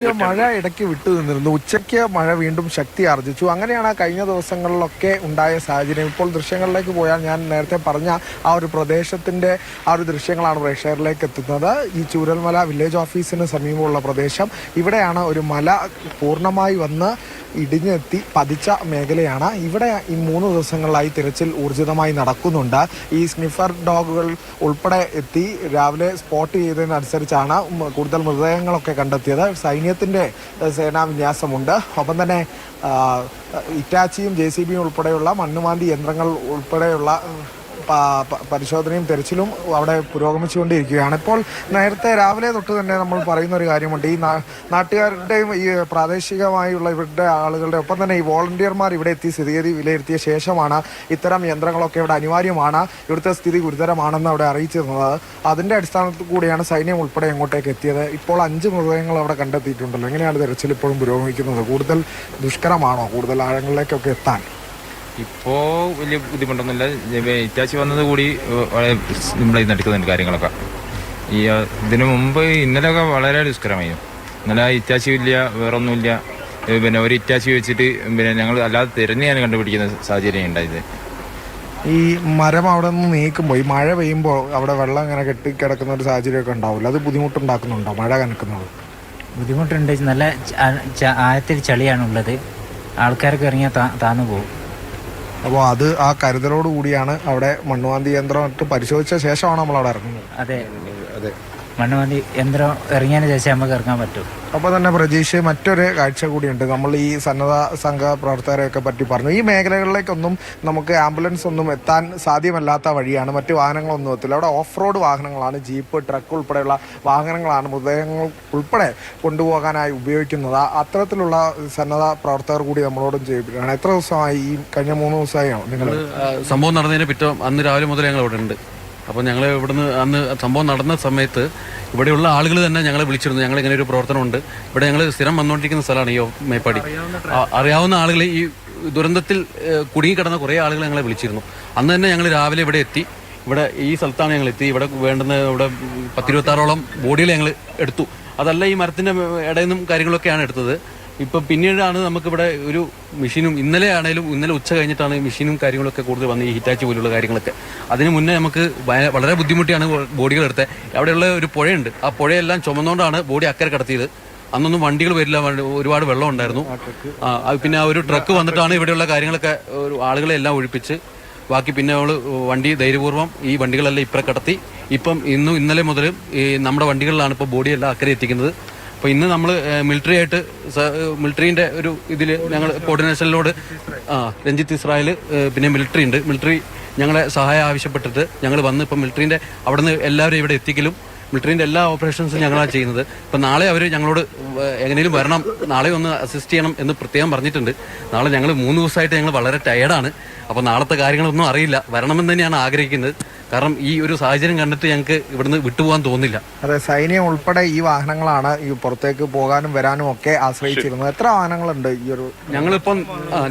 മഴ ഇടയ്ക്ക് വിട്ടു നിന്നിരുന്നു. ഉച്ചയ്ക്ക് മഴ വീണ്ടും ശക്തി ആർജിച്ചു. അങ്ങനെയാണ് കഴിഞ്ഞ ദിവസങ്ങളിലൊക്കെ ഉണ്ടായ സാഹചര്യം. ഇപ്പോൾ ദൃശ്യങ്ങളിലേക്ക് പോയാൽ ഞാൻ നേരത്തെ പറഞ്ഞ ആ ഒരു പ്രദേശത്തിൻ്റെ ആ ഒരു ദൃശ്യങ്ങളാണ് പ്രേക്ഷകരിലേക്ക് എത്തുന്നത്. ഈ ചൂരൽമല വില്ലേജ് ഓഫീസിന് സമീപമുള്ള പ്രദേശം. ഇവിടെയാണ് ഒരു മല പൂർണ്ണമായി വന്ന് ഇടിഞ്ഞെത്തി പതിച്ച മേഖലയാണ്. ഇവിടെ ഈ 3 ദിവസങ്ങളിലായി തിരച്ചിൽ ഊർജിതമായി നടക്കുന്നുണ്ട്. ഈ സ്നിഫർ ഡോഗുകൾ ഉൾപ്പെടെ എത്തി രാവിലെ സ്പോട്ട് ചെയ്തതിനനുസരിച്ചാണ് കൂടുതൽ മൃതദേഹങ്ങളൊക്കെ കണ്ടെത്തിയത്. സൈന്യത്തിൻ്റെ സേനാ വിന്യാസമുണ്ട്. ഒപ്പം തന്നെ ഇറ്റാച്ചിയും JCB ഉൾപ്പെടെയുള്ള മണ്ണുമാന്തി യന്ത്രങ്ങൾ ഉൾപ്പെടെയുള്ള പരിശോധനയും തെരച്ചിലും അവിടെ പുരോഗമിച്ചുകൊണ്ടിരിക്കുകയാണ്. ഇപ്പോൾ നേരത്തെ രാവിലെ തൊട്ട് തന്നെ നമ്മൾ പറയുന്ന ഒരു കാര്യമുണ്ട്. ഈ നാട്ടുകാരുടെയും ഈ പ്രാദേശികമായുള്ള ഇവരുടെ ആളുകളുടെ ഒപ്പം തന്നെ ഈ വോളണ്ടിയർമാർ ഇവിടെ എത്തി സ്ഥിതിഗതി വിലയിരുത്തിയ ശേഷമാണ് ഇത്തരം യന്ത്രങ്ങളൊക്കെ ഇവിടെ അനിവാര്യമാണ്, ഇവിടുത്തെ സ്ഥിതി ഗുരുതരമാണെന്ന് അവിടെ അറിയിച്ചിരുന്നത്. അതിൻ്റെ അടിസ്ഥാനത്തിൽ കൂടിയാണ് സൈന്യം ഉൾപ്പെടെ അങ്ങോട്ടേക്ക് എത്തിയത്. ഇപ്പോൾ 5 മൃതദേഹങ്ങൾ അവിടെ കണ്ടെത്തിയിട്ടുണ്ടല്ലോ. എങ്ങനെയാണ് തെരച്ചിൽ ഇപ്പോഴും പുരോഗമിക്കുന്നത്? കൂടുതൽ ദുഷ്കരമാണോ കൂടുതൽ ആഴങ്ങളിലേക്കൊക്കെ എത്താൻ? ഇപ്പോൾ വലിയ ബുദ്ധിമുട്ടൊന്നുമില്ല. ഇറ്റാച്ചി വന്നത് കൂടി നമ്മളെ നടക്കുന്നുണ്ട് കാര്യങ്ങളൊക്കെ. ഈ ഇതിനു മുമ്പ് ഇന്നലെയൊക്കെ വളരെ ദുഷ്കരമായിരുന്നു. ഇന്നലെ ഇറ്റാച്ചി ഇല്ല, വേറൊന്നുമില്ല. പിന്നെ ഒരു ഇറ്റാച്ചി വെച്ചിട്ട് പിന്നെ ഞങ്ങൾ അല്ലാതെ തിരഞ്ഞാണ് കണ്ടുപിടിക്കുന്ന സാഹചര്യം ഉണ്ടായത്. ഈ മരം അവിടെ നിന്ന് നീക്കുമ്പോൾ ഈ മഴ പെയ്യുമ്പോൾ അവിടെ വെള്ളം ഇങ്ങനെ കെട്ടിക്കിടക്കുന്ന ഒരു സാഹചര്യമൊക്കെ ഉണ്ടാവില്ല. അത് ബുദ്ധിമുട്ടുണ്ടാക്കുന്നുണ്ടോ മഴ കനക്കുന്നത്? ബുദ്ധിമുട്ടുണ്ട്. നല്ല ആഴത്തിൽ ചളിയാണുള്ളത്. ആൾക്കാർക്ക് ഇറങ്ങിയാൽ താന്നു പോകും. അപ്പോൾ അത് ആ കരുതലോട് കൂടിയാണ് അവിടെ മണ്ണുമാന്തി യന്ത്രം ഇട്ട് പരിശോധിച്ച ശേഷമാണ് നമ്മൾ അവിടെ ഇറങ്ങുന്നത്. അതെ, മണ്ണുമാന്തി യന്ത്രം ഇറങ്ങിയതിന് ശേഷം നമുക്ക് ഇറങ്ങാൻ പറ്റും. അപ്പോൾ തന്നെ പ്രജീഷ്, മറ്റൊരു കാഴ്ച കൂടിയുണ്ട്. നമ്മൾ ഈ സന്നദ്ധ സംഘ പ്രവർത്തകരെയൊക്കെ പറ്റി പറഞ്ഞു. ഈ മേഖലകളിലേക്കൊന്നും നമുക്ക് ആംബുലൻസ് ഒന്നും എത്താൻ സാധ്യമല്ലാത്ത വഴിയാണ്. മറ്റു വാഹനങ്ങളൊന്നും എത്തില്ല. അവിടെ ഓഫ് റോഡ് വാഹനങ്ങളാണ്, ജീപ്പ്, ട്രക്ക് ഉൾപ്പെടെയുള്ള വാഹനങ്ങളാണ് മൃതദേഹങ്ങൾ ഉൾപ്പെടെ കൊണ്ടുപോകാനായി ഉപയോഗിക്കുന്നത്. അത്തരത്തിലുള്ള സന്നദ്ധ പ്രവർത്തകർ കൂടി നമ്മളോടും ചെയ്യിപ്പിക്കുകയാണ്. എത്ര ദിവസമായി? ഈ കഴിഞ്ഞ 3 ദിവസമായോ നിങ്ങൾ സംഭവം നടന്നതിന് പിറ്റേ അന്ന് രാവിലെ മുതൽ ഞങ്ങൾ ഇവിടെ ഉണ്ട്. അപ്പോൾ ഞങ്ങൾ ഇവിടുന്ന് അന്ന് സംഭവം നടന്ന സമയത്ത് ഇവിടെയുള്ള ആളുകൾ തന്നെ ഞങ്ങളെ വിളിച്ചിരുന്നു. ഞങ്ങൾ ഇങ്ങനെ ഒരു പ്രവർത്തനമുണ്ട്, ഇവിടെ ഞങ്ങൾ സ്ഥിരം വന്നുകൊണ്ടിരിക്കുന്ന സ്ഥലമാണ് ഈ മേപ്പാടി. അറിയാവുന്ന ആളുകൾ ഈ ദുരന്തത്തിൽ കുടുങ്ങിക്കിടന്ന കുറേ ആളുകൾ ഞങ്ങളെ വിളിച്ചിരുന്നു. അന്ന് തന്നെ ഞങ്ങൾ രാവിലെ ഇവിടെ എത്തി. ഇവിടെ ഈ സ്ഥലത്താണ് ഞങ്ങൾ എത്തി. ഇവിടെ വേണ്ടുന്ന ഇവിടെ 10-26ഓളം ബോഡികൾ ഞങ്ങൾ എടുത്തു. അതല്ല ഈ മരത്തിൻ്റെ ഇടയിൽ നിന്നും കാര്യങ്ങളൊക്കെയാണ് എടുത്തത്. ഇപ്പം പിന്നീടാണ് നമുക്കിവിടെ ഒരു മെഷീനും ഇന്നലെ ഉച്ച കഴിഞ്ഞിട്ടാണ് മെഷീനും കാര്യങ്ങളൊക്കെ കൂടുതൽ വന്ന് ഈ ഹിറ്റാച്ചി പോലുള്ള കാര്യങ്ങളൊക്കെ. അതിന് മുന്നേ നമുക്ക് വളരെ ബുദ്ധിമുട്ടിയാണ് ബോഡികൾ എടുത്തത്. അവിടെയുള്ള ഒരു പുഴയുണ്ട്, ആ പുഴയെല്ലാം ചുമന്നുകൊണ്ടാണ് ബോഡി അക്കരെ കടത്തിയത്. അന്നൊന്നും വണ്ടികൾ വരില്ല, ഒരുപാട് വെള്ളം ഉണ്ടായിരുന്നു. പിന്നെ ആ ഒരു ട്രക്ക് വന്നിട്ടാണ് ഇവിടെയുള്ള കാര്യങ്ങളൊക്കെ ആളുകളെ എല്ലാം ഒഴിപ്പിച്ച് ബാക്കി പിന്നെ അവൾ വണ്ടി ധൈര്യപൂർവ്വം ഈ വണ്ടികളെല്ലാം ഇപ്പുറം കടത്തി. ഇപ്പം ഇന്നലെ മുതൽ ഈ നമ്മുടെ വണ്ടികളിലാണ് ഇപ്പോൾ ബോഡിയെല്ലാം അക്കരെ എത്തിക്കുന്നത്. അപ്പോൾ ഇന്ന് നമ്മൾ മിലിറ്ററീൻ്റെ ഒരു ഇതിൽ ഞങ്ങൾ കോർഡിനേഷനിലോട് രഞ്ജിത്ത് ഇസ്രായേൽ പിന്നെ മിലിറ്ററി ഞങ്ങളെ സഹായം ആവശ്യപ്പെട്ടിട്ട് ഞങ്ങൾ വന്ന് ഇപ്പം മിലിറ്ററീൻ്റെ അവിടെ നിന്ന് എല്ലാവരും ഇവിടെ എത്തിക്കലും മിലിറ്ററീൻ്റെ എല്ലാ ഓപ്പറേഷൻസും ഞങ്ങളാണ് ചെയ്യുന്നത്. ഇപ്പം നാളെ അവർ ഞങ്ങളോട് എങ്ങനെയും വരണം, നാളെ ഒന്ന് അസിസ്റ്റ് ചെയ്യണം എന്ന് പ്രത്യേകം പറഞ്ഞിട്ടുണ്ട്. നാളെ ഞങ്ങൾ 3 ദിവസമായിട്ട് ഞങ്ങൾ വളരെ ടയേർഡാണ്. അപ്പോൾ നാളത്തെ കാര്യങ്ങളൊന്നും അറിയില്ല. വരണമെന്ന് തന്നെയാണ് ആഗ്രഹിക്കുന്നത്. കാരണം ഈ ഒരു സാഹചര്യം കണ്ടിട്ട് ഞങ്ങൾക്ക് ഇവിടുന്ന് വിട്ടുപോകാൻ തോന്നില്ല. അതെ, സൈന്യം ഉൾപ്പെടെ ഈ വാഹനങ്ങളാണ് ഈ പുറത്തേക്ക് പോകാനും വരാനും ഒക്കെ ആശ്രയിച്ചിരുന്നത്. എത്ര വാഹനങ്ങളുണ്ട് ഈ ഒരു?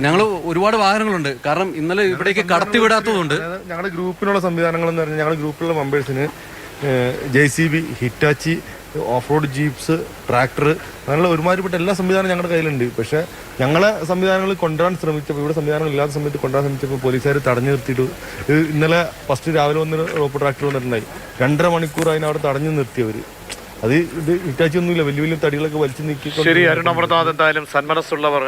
ഞങ്ങൾ ഒരുപാട് വാഹനങ്ങളുണ്ട്. കാരണം ഇന്നലെ ഇവിടേക്ക് കടത്തിവിടാത്തതുകൊണ്ട് ഞങ്ങളുടെ ഗ്രൂപ്പിനുള്ള സംവിധാനങ്ങൾ എന്ന് പറഞ്ഞാൽ ഞങ്ങളുടെ ഗ്രൂപ്പിലുള്ള മെമ്പേഴ്സിന് JCB, Hitachi, off road Jeeps, tractor, അങ്ങനെയുള്ള ഒരുമാതിരിപ്പെട്ട എല്ലാ സംവിധാനവും ഞങ്ങളുടെ കയ്യിലുണ്ട്. പക്ഷേ ഞങ്ങളെ സംവിധാനങ്ങൾ കൊണ്ടുവരാൻ ശ്രമിച്ചപ്പോൾ, ഇവിടെ സംവിധാനങ്ങൾ ഇല്ലാത്ത സമയത്ത് കൊണ്ടുവരാൻ ശ്രമിച്ചപ്പോൾ പോലീസുകാർ തടഞ്ഞു നിർത്തിയിട്ട് ഇന്നലെ ഫസ്റ്റ് രാവിലെ വന്ന് റോപ്പ് ട്രാക്ടർ വന്നിട്ടുണ്ടായി. 2.5 മണിക്കൂർ അതിനവിടെ തടഞ്ഞു നിർത്തിയവർ. അത് ഇത് ഹിറ്റാച്ചി ഒന്നുമില്ല, വലിയ വലിയ തടികളൊക്കെ വലിച്ചു നീക്കി. ശരി, അരുണമൃതാദ്, എന്തായാലും സന്മനസ്സുള്ളവർ